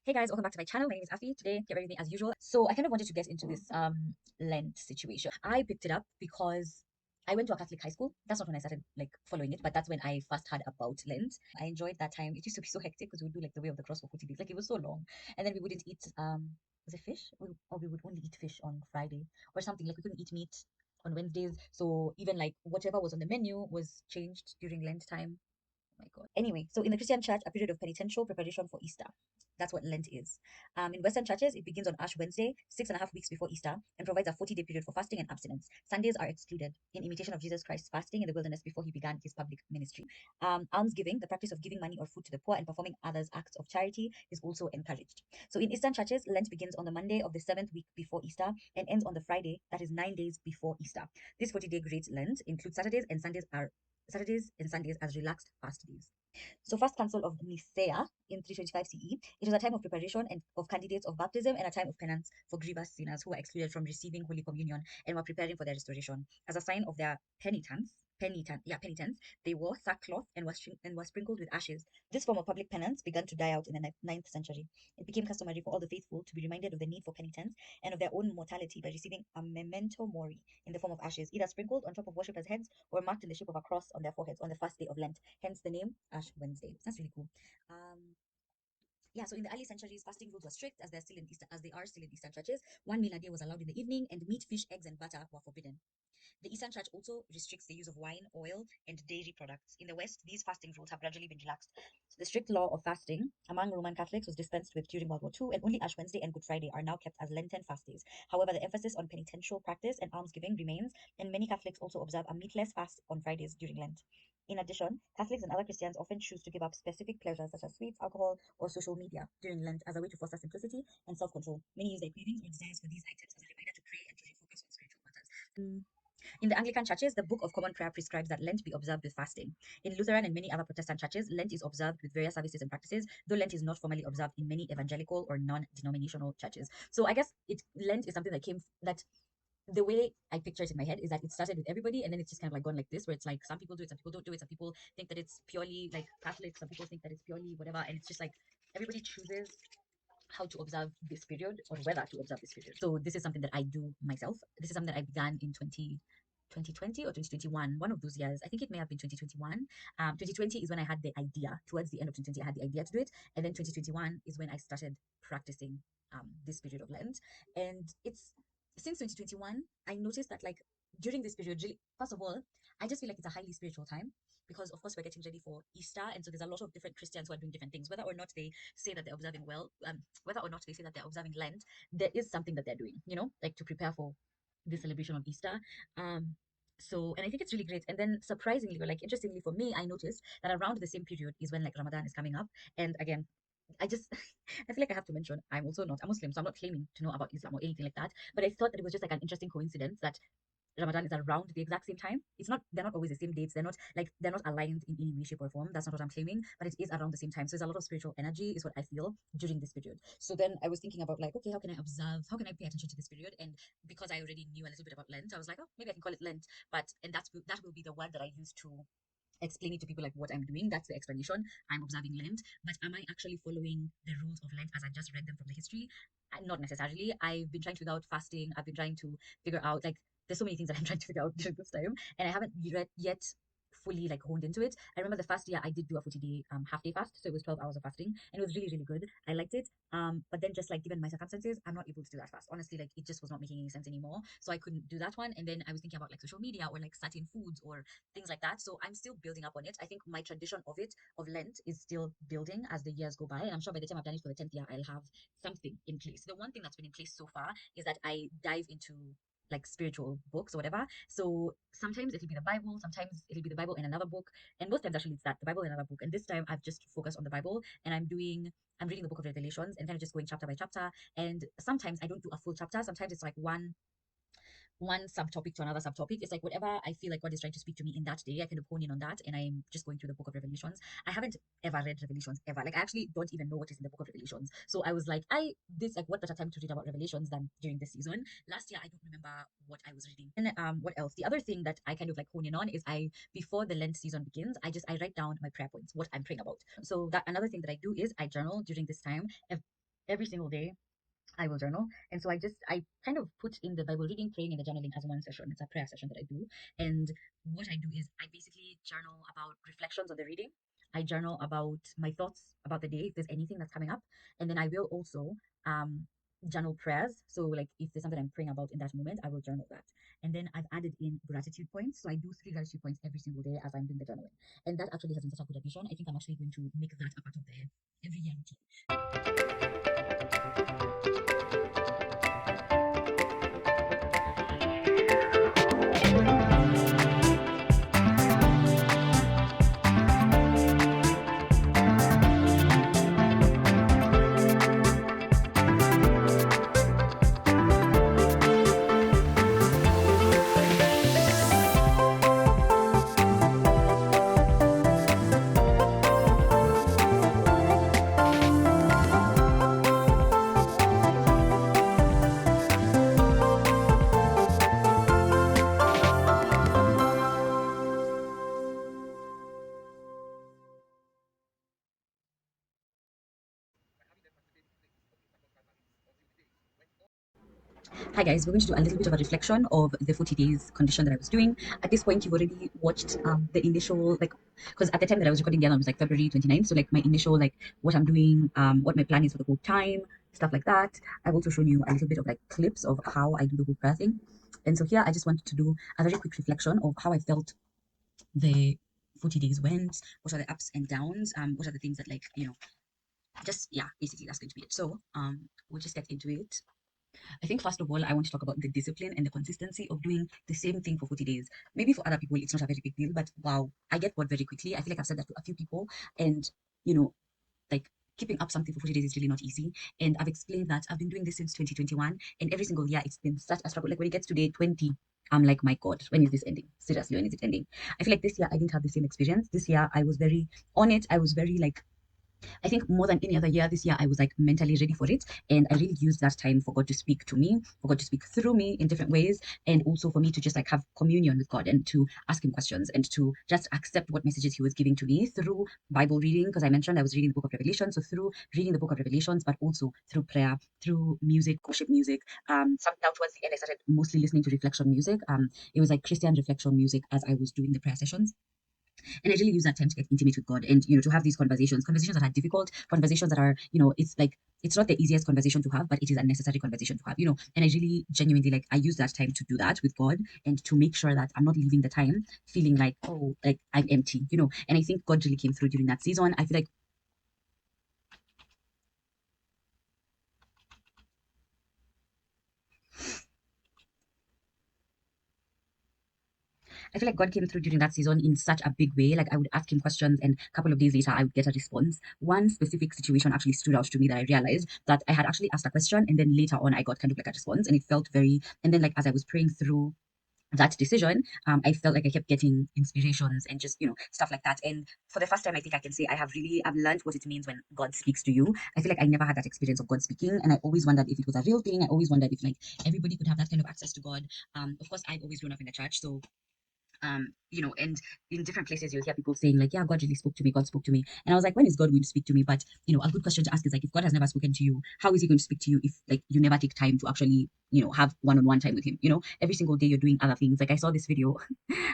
Hey guys, welcome back to my channel. My name is Afi. Today, get ready with me as usual. So I kind of wanted to get into this Lent situation. I picked it up because I went to a Catholic high school. That's not when I started like following it, but that's when I first heard about Lent. I enjoyed that time. It used to be so hectic because we would do like the way of the cross for 40 days. Like it was so long. And then we wouldn't eat was it fish? Or we would only eat fish on Friday or something. Like we couldn't eat meat on Wednesdays. So even like whatever was on the menu was changed during Lent time. My God. Anyway, so in the Christian church, a period of penitential preparation for Easter. That's what Lent is. In Western churches, it begins on Ash Wednesday, 6.5 weeks before Easter, and provides a 40-day period for fasting and abstinence. Sundays are excluded in imitation of Jesus Christ's fasting in the wilderness before he began his public ministry. Almsgiving, the practice of giving money or food to the poor and performing others' acts of charity, is also encouraged. So in Eastern churches, Lent begins on the Monday of the 7th week before Easter and ends on the Friday, that is 9 days before Easter. This 40-day Great Lent includes Saturdays and Sundays as relaxed fast days. So First Council of Nicaea in 325 CE, it was a time of preparation and of candidates of baptism and a time of penance for grievous sinners who were excluded from receiving Holy Communion and were preparing for their restoration. As a sign of their penitence, they wore sackcloth and was sprinkled with ashes. This form of public penance began to die out in the ninth century. It became customary for all the faithful to be reminded of the need for penitence and of their own mortality by receiving a memento mori in the form of ashes, either sprinkled on top of worshippers' heads or marked in the shape of a cross on their foreheads on the first day of Lent, hence the name Ash Wednesday. That's really cool. Yeah, so in the early centuries, fasting rules were strict as they are still in Eastern churches. One meal a day was allowed in the evening, and meat, fish, eggs, and butter were forbidden. The Eastern Church also restricts the use of wine, oil, and dairy products. In the West, these fasting rules have gradually been relaxed. So the strict law of fasting among Roman Catholics was dispensed with during World War II, and only Ash Wednesday and Good Friday are now kept as Lenten fast days. However, the emphasis on penitential practice and almsgiving remains, and many Catholics also observe a meatless fast on Fridays during Lent. In addition, Catholics and other Christians often choose to give up specific pleasures such as sweets, alcohol, or social media during Lent as a way to foster simplicity and self control. Many use their cravings or desires for these items as a reminder to pray and to refocus on spiritual matters. In the Anglican churches, the Book of Common Prayer prescribes that Lent be observed with fasting. In Lutheran and many other Protestant churches, Lent is observed with various services and practices, though Lent is not formally observed in many evangelical or non-denominational churches. So I guess Lent is something that the way I picture it in my head is that it started with everybody and then it's just kind of like gone like this, where it's like some people do it, some people don't do it, some people think that it's purely like Catholic, some people think that it's purely whatever, and it's just like everybody chooses how to observe this period or whether to observe this period. So this is something that I do myself. This is something that I began in 2020 or 2021, one of those years. I think it may have been 2021. 2020 is when I had the idea. Towards the end of 2020, I had the idea to do it. And then 2021 is when I started practicing this period of Lent. And it's since 2021, I noticed that like during this period, really, first of all, I just feel like it's a highly spiritual time because of course we're getting ready for Easter, and so there's a lot of different Christians who are doing different things, whether or not they say that they're observing whether or not they say that they're observing Lent, there is something that they're doing, like to prepare for the celebration of Easter. And I think it's really great. And then surprisingly, or like interestingly for me, I noticed that around the same period is when like Ramadan is coming up. And again, I just I feel like I have to mention I'm also not a Muslim, so I'm not claiming to know about Islam or anything like that. But I thought that it was just like an interesting coincidence that Ramadan is around the exact same time. They're not always the same dates. They're not aligned in any way, shape, or form. That's not what I'm claiming, but it is around the same time. So there's a lot of spiritual energy, is what I feel during this period. So then I was thinking about like, okay, how can I observe? How can I pay attention to this period? And because I already knew a little bit about Lent, I was like, oh, maybe I can call it Lent. And that will be the word that I use to explaining to people like what I'm doing. That's the explanation. I'm observing Lent, but am I actually following the rules of Lent as I just read them from the history? Not necessarily. I've been trying to figure out fasting. I've been trying to figure out like there's so many things that I'm trying to figure out during this time, and I haven't yet fully like honed into it. I remember the first year I did do a 40-day half day fast, so it was 12 hours of fasting, and it was really really good. I liked it. But then just like given my circumstances, I'm not able to do that fast. Honestly, like it just was not making any sense anymore, so I couldn't do that one. And then I was thinking about like social media or like certain foods or things like that. So I'm still building up on it. I think my tradition of Lent is still building as the years go by. And I'm sure by the time I've done it for the 10th year, I'll have something in place. The one thing that's been in place so far is that I dive into like spiritual books or whatever. So sometimes it'll be the Bible, sometimes it'll be the Bible and another book. And most times actually it's that, the Bible and another book. And this time I've just focused on the Bible and I'm reading the book of Revelations and kind of just going chapter by chapter. And sometimes I don't do a full chapter. Sometimes it's like one subtopic to another subtopic. It's like whatever I feel like God is trying to speak to me in that day, I kind of hone in on that, and I'm just going through the book of Revelations. I haven't ever read Revelations ever. Like I actually don't even know what is in the book of Revelations. So I was like, what better time to read about Revelations than during this season? Last year I don't remember what I was reading. And what else? The other thing that I kind of like hone in on is before the Lent season begins, I write down my prayer points, what I'm praying about. So that another thing that I do is I journal during this time. every single day I will journal. And so I kind of put in the Bible reading, praying, and the journaling as one session. It's a prayer session that I do. And what I do is I basically journal about reflections on the reading. I journal about my thoughts about the day, if there's anything that's coming up. And then I will also journal prayers. So, like, if there's something I'm praying about in that moment, I will journal that. And then I've added in gratitude points. So I do 3 gratitude points every single day as I'm doing the journaling. And that actually has been such a good addition. I think I'm actually going to make that a part of the every year routine. Hi guys, we're going to do a little bit of a reflection of the 40 days condition that I was doing. At this point, you've already watched the initial, like, because at the time that I was recording the album was like February 29th. So like my initial, like what I'm doing, what my plan is for the whole time, stuff like that. I've also shown you a little bit of like clips of how I do the whole prayer thing. And so here I just wanted to do a very quick reflection of how I felt the 40 days went, what are the ups and downs, what are the things that like, just yeah, basically that's going to be it. So we'll just get into it. I think first of all, I want to talk about the discipline and the consistency of doing the same thing for 40 days. Maybe for other people, it's not a very big deal, but wow, I get bored very quickly. I feel like I've said that to a few people, and you know, like keeping up something for 40 days is really not easy. And I've explained that I've been doing this since 2021, and every single year it's been such a struggle. Like when it gets to day 20, I'm like, my God, when is this ending? Seriously, when is it ending? I feel like this year I didn't have the same experience. This year I was very on it. I was very like I think more than any other year, this year I was like mentally ready for it. And I really used that time for God to speak to me, for God to speak through me in different ways. And also for me to just like have communion with God and to ask him questions and to just accept what messages he was giving to me through Bible reading. Because I mentioned I was reading the book of Revelation. So through reading the book of Revelations, but also through prayer, through music, worship music. Some now towards the end, I started mostly listening to reflection music. It was like Christian reflection music as I was doing the prayer sessions. And I really use that time to get intimate with God and, to have these conversations that are difficult, conversations that are, it's like, it's not the easiest conversation to have, but it is a necessary conversation to have. And I really genuinely like, I use that time to do that with God and to make sure that I'm not leaving the time feeling like, oh, like I'm empty. And I think God really came through during that season. I feel like God came through during that season in such a big way. Like I would ask him questions, and a couple of days later, I would get a response. One specific situation actually stood out to me that I realized that I had actually asked a question, and then later on, I got kind of like a response, and it felt very. And then, like as I was praying through that decision, I felt like I kept getting inspirations and just stuff like that. And for the first time, I think I can say I've learned what it means when God speaks to you. I feel like I never had that experience of God speaking, and I always wondered if it was a real thing. I always wondered if like everybody could have that kind of access to God. Of course, I've always grown up in the church, so and in different places you'll hear people saying like, yeah, God really spoke to me, God spoke to me. And I was like, when is God going to speak to me? But a good question to ask is like, if God has never spoken to you, how is he going to speak to you if like you never take time to actually, have one-on-one time with him? Every single day you're doing other things. Like I saw this video,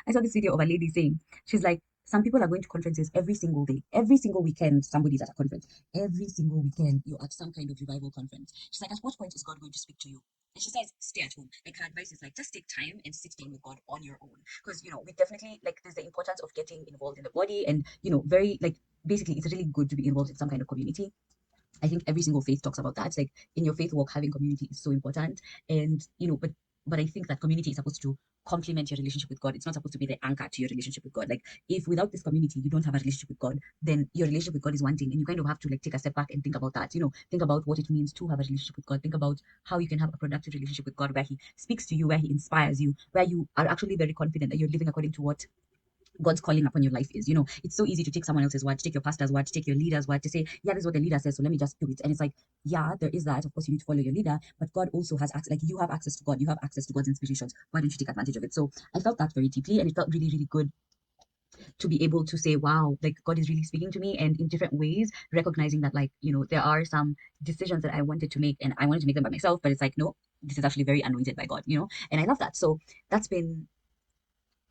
I saw this video of a lady saying, she's like, some people are going to conferences every single day. Every single weekend, somebody's at a conference. Every single weekend, you're at some kind of revival conference. She's like, at what point is God going to speak to you? And she says, stay at home. Like her advice is like, just take time and sit down with God on your own. Because, we definitely, like, there's the importance of getting involved in the body and, very, like, basically, it's really good to be involved in some kind of community. I think every single faith talks about that. Like in your faith walk, having community is so important. And but I think that community is supposed to complement your relationship with God. It's not supposed to be the anchor to your relationship with God. Like if without this community you don't have a relationship with God, then your relationship with God is one thing, and you kind of have to like take a step back and think about that. Think about what it means to have a relationship with God. Think about how you can have a productive relationship with God, where He speaks to you, where He inspires you, where you are actually very confident that you're living according to what God's calling upon your life is. It's so easy to take someone else's word, to take your pastor's word, to take your leader's word, to say, yeah, this is what the leader says, so let me just do it. And it's like, yeah, there is that. Of course, you need to follow your leader, but God also has access. Like you have access to God, you have access to God's inspirations. Why don't you take advantage of it? So I felt that very deeply, and it felt really, really good to be able to say, wow, like God is really speaking to me, and in different ways, recognizing that, like, there are some decisions that I wanted to make and I wanted to make them by myself, but it's like, no, this is actually very anointed by God, and I love that. So that's been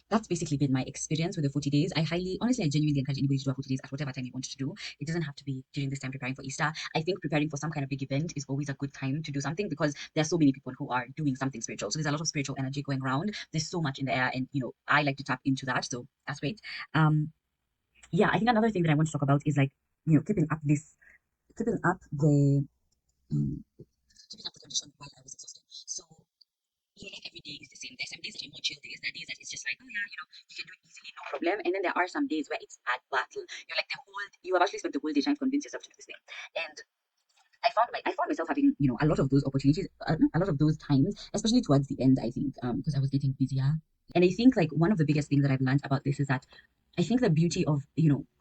that's basically been my experience with the 40 days. Honestly, I genuinely encourage anybody to do a 40 days at whatever time you want to do. It doesn't have to be during this time preparing for Easter. I think preparing for some kind of big event is always a good time to do something because there are so many people who are doing something spiritual. So there's a lot of spiritual energy going around. There's so much in the air, and I like to tap into that. So that's great. Yeah, I think another thing that I want to talk about is like, keeping up the um, keeping up the condition while I was exhausted. So not every day is the same. There's some days that are more chill days. There are days that it's just like, oh yeah, you can do it easily, no problem. And then there are some days where it's a battle. You're like you have actually spent the whole day trying to convince yourself to do this thing. And I found myself having, a lot of those opportunities, a lot of those times, especially towards the end, I think, because I was getting busier. And I think like one of the biggest things that I've learned about this is that I think the beauty of,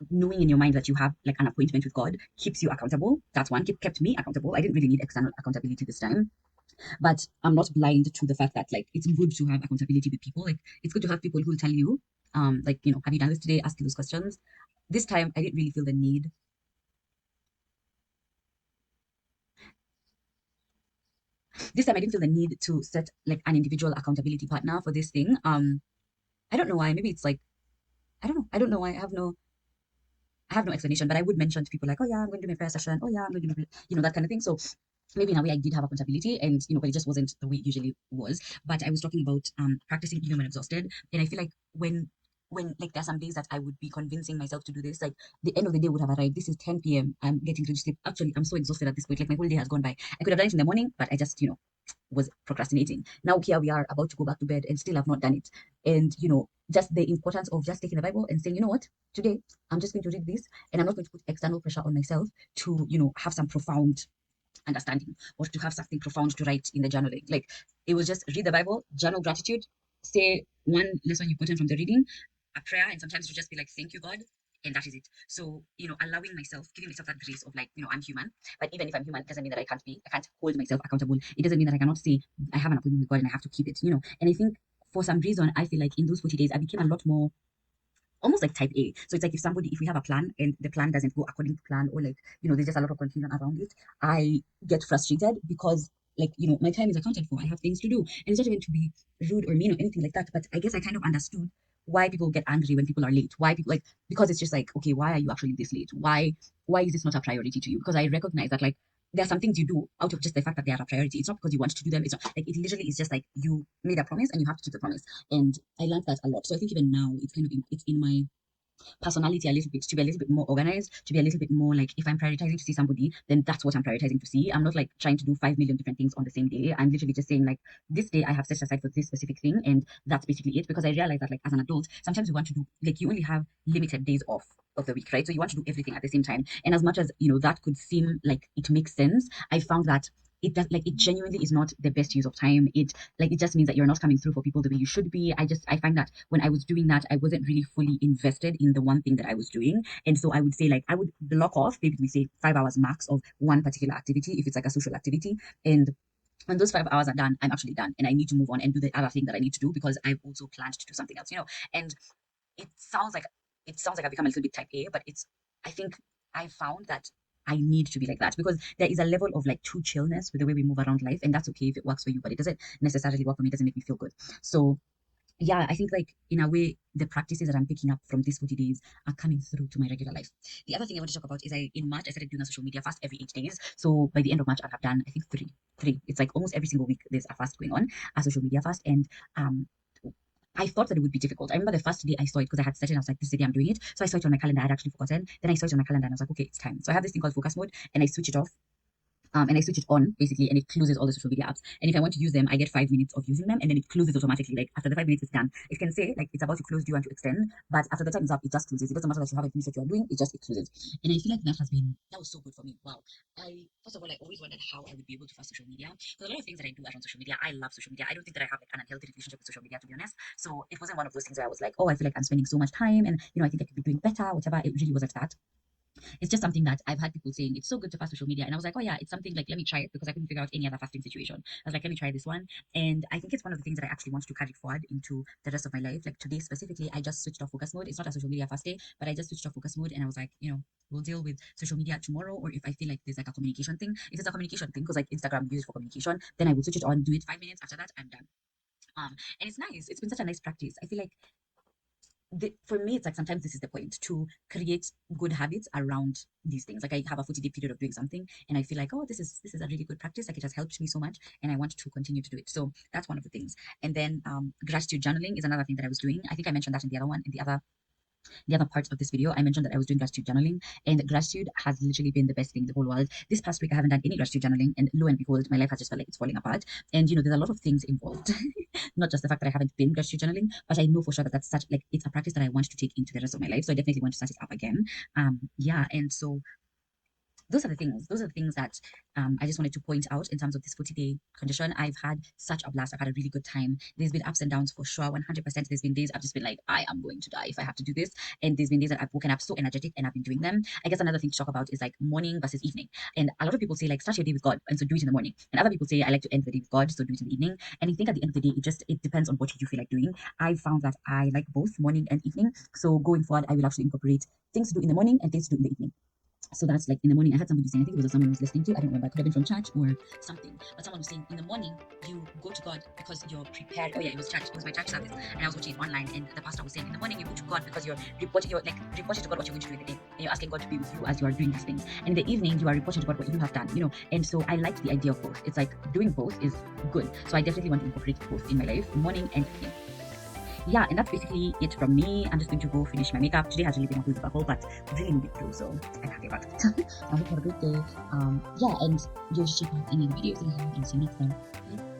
knowing in your mind that you have like an appointment with God keeps you accountable. That's one, kept me accountable. I didn't really need external accountability this time. But I'm not blind to the fact that like it's good to have accountability with people. Like it's good to have people who will tell you, like, have you done this today? Ask you those questions. This time I didn't really feel the need. This time I didn't feel the need to set like an individual accountability partner for this thing. I don't know why. Maybe it's like I don't know. I don't know why. I have no explanation, but I would mention to people like, oh yeah, I'm going to do my prayer session. Oh yeah, I'm going to do, that kind of thing. So maybe in a way I did have accountability, and but it just wasn't the way it usually was. But I was talking about practicing even when exhausted, and I feel like when like there's some days that I would be convincing myself to do this, like the end of the day would have arrived. This is 10 p.m. I'm getting ready to sleep. Actually, I'm so exhausted at this point. Like my whole day has gone by. I could have done it in the morning, but I just was procrastinating. Now here we are about to go back to bed and still have not done it. And just the importance of just taking the Bible and saying, you know what, today I'm just going to read this, and I'm not going to put external pressure on myself to have some profound understanding or to have something profound to write in the journaling. Like it was just read the Bible, journal gratitude, say one lesson you've gotten from the reading, a prayer, and sometimes you just be like, thank you, God. And that is it. So, allowing myself, giving myself that grace of like, I'm human. But even if I'm human, it doesn't mean that I can't hold myself accountable. It doesn't mean that I cannot say I have an appointment with God and I have to keep it. And I think for some reason, I feel like in those 40 days, I became a lot more almost like type A. So it's like if we have a plan and the plan doesn't go according to plan, or like, there's just a lot of confusion around it, I get frustrated because like, my time is accounted for. I have things to do. And it's not even to be rude or mean or anything like that. But I guess I kind of understood why people get angry when people are late. Why people like because it's just like, okay, why are you actually this late? Why is this not a priority to you? Because I recognize that like there are some things you do out of just the fact that they are a priority. It's not because you want to do them. It's not like it literally is just like you made a promise and you have to keep the promise. And I learned that a lot. So I think even now it's kind of it's in my personality a little bit to be a little bit more organized, to be a little bit more like if I'm prioritizing to see somebody, then that's what I'm prioritizing to see. I'm not like trying to do 5 million different things on the same day. I'm literally just saying like this day I have set aside for this specific thing, and that's basically it. Because I realize that like as an adult, sometimes you want to do like you only have limited days off of the week, right? So you want to do everything at the same time. And as much as that could seem like it makes sense, I found that it genuinely is not the best use of time. It just means that you're not coming through for people the way you should be. I find that when I was doing that, I wasn't really fully invested in the one thing that I was doing. And so I would say like I would block off maybe we say 5 hours max of one particular activity if it's like a social activity. And when those 5 hours are done, I'm actually done and I need to move on and do the other thing that I need to do because I've also planned to do something else. And it sounds like I've become a little bit type A, but I think I found that I need to be like that because there is a level of like too chillness with the way we move around life, and that's okay if it works for you, but it doesn't necessarily work for me. It doesn't make me feel good. So yeah, I think like in a way, the practices that I'm picking up from these 40 days are coming through to my regular life. The other thing I want to talk about is in March I started doing a social media fast every 8 days. So by the end of March, I have done I think three. It's like almost every single week there's a fast going on, a social media fast, and I thought that it would be difficult. I remember the first day I saw it because I had set it. I was like, this is the day I'm doing it. So I saw it on my calendar. I had actually forgotten. Then I saw it on my calendar and I was like, okay, it's time. So I have this thing called focus mode and I switch it off. And I switch it on basically, and it closes all the social media apps. And if I want to use them, I get 5 minutes of using them, and then it closes automatically. Like after the 5 minutes is done, it can say like it's about to close. Do you want to extend? But after the time is up, it just closes. It doesn't matter that you haven't finished what you are doing. It closes. And I feel like that was so good for me. Wow. I first of all I always wondered how I would be able to fast social media because a lot of things that I do around social media, I love social media. I don't think that I have like an unhealthy relationship with social media to be honest. So it wasn't one of those things where I was like, oh, I feel like I'm spending so much time, and I think I could be doing better, whatever. It really wasn't that. It's just something that I've had people saying it's so good to fast social media, and I was like, oh yeah, it's something like, let me try it, because I couldn't figure out any other fasting situation. I was like, let me try this one, and I think it's one of the things that I actually want to carry forward into the rest of my life. Like today specifically, I just switched off focus mode. It's not a social media fast day, but I just switched off focus mode, and I was like, we'll deal with social media tomorrow, or if I feel like there's like a communication thing. If it's a communication thing, because like Instagram uses for communication, then I will switch it on, do it 5 minutes. After that, I'm done. And it's nice. It's been such a nice practice. I feel like for me, it's like sometimes this is the point to create good habits around these things. Like I have a 40-day period of doing something, and I feel like, oh, this is a really good practice. Like it has helped me so much, and I want to continue to do it. So that's one of the things. And then gratitude journaling is another thing that I was doing. I think I mentioned that in the other one, in the other part of this video. I mentioned that I was doing gratitude journaling, and gratitude has literally been the best thing in the whole world. This past week, I haven't done any gratitude journaling, and lo and behold, my life has just felt like it's falling apart. And there's a lot of things involved, not just the fact that I haven't been gratitude journaling, but I know for sure that that's such like it's a practice that I want to take into the rest of my life. So I definitely want to start it up again. Yeah, and so those are the things that I just wanted to point out in terms of this 40-day condition. I've had such a blast. I've had a really good time. There's been ups and downs for sure, 100%. There's been days I've just been like, I am going to die if I have to do this. And there's been days that I've woken up so energetic and I've been doing them. I guess another thing to talk about is like morning versus evening. And a lot of people say like start your day with God, and so do it in the morning. And other people say I like to end the day with God, so do it in the evening. And I think at the end of the day, it depends on what you feel like doing. I found that I like both morning and evening. So going forward, I will actually incorporate things to do in the morning and things to do in the evening. So that's like in the morning. I had somebody saying, I think it was someone I was listening to, I don't remember, it could have been from church or something, but someone was saying in the morning you go to God because you're prepared. Oh yeah, it was church, it was my church service, and I was watching it online, and the pastor was saying in the morning you go to God because you're reporting to God what you're going to do in the day, and you're asking God to be with you as you are doing these things, and in the evening you are reporting to God what you have done, and so I liked the idea of both. It's like doing both is good, so I definitely want to incorporate both in my life, morning and evening. Yeah, and that's basically it from me. I'm just going to go finish my makeup. Today has really been a bit of a haul, but really moving through, so I'm happy about it. I hope you have a good day. Yeah, and you'll check out any of the videos that I have, and see you next time. Bye.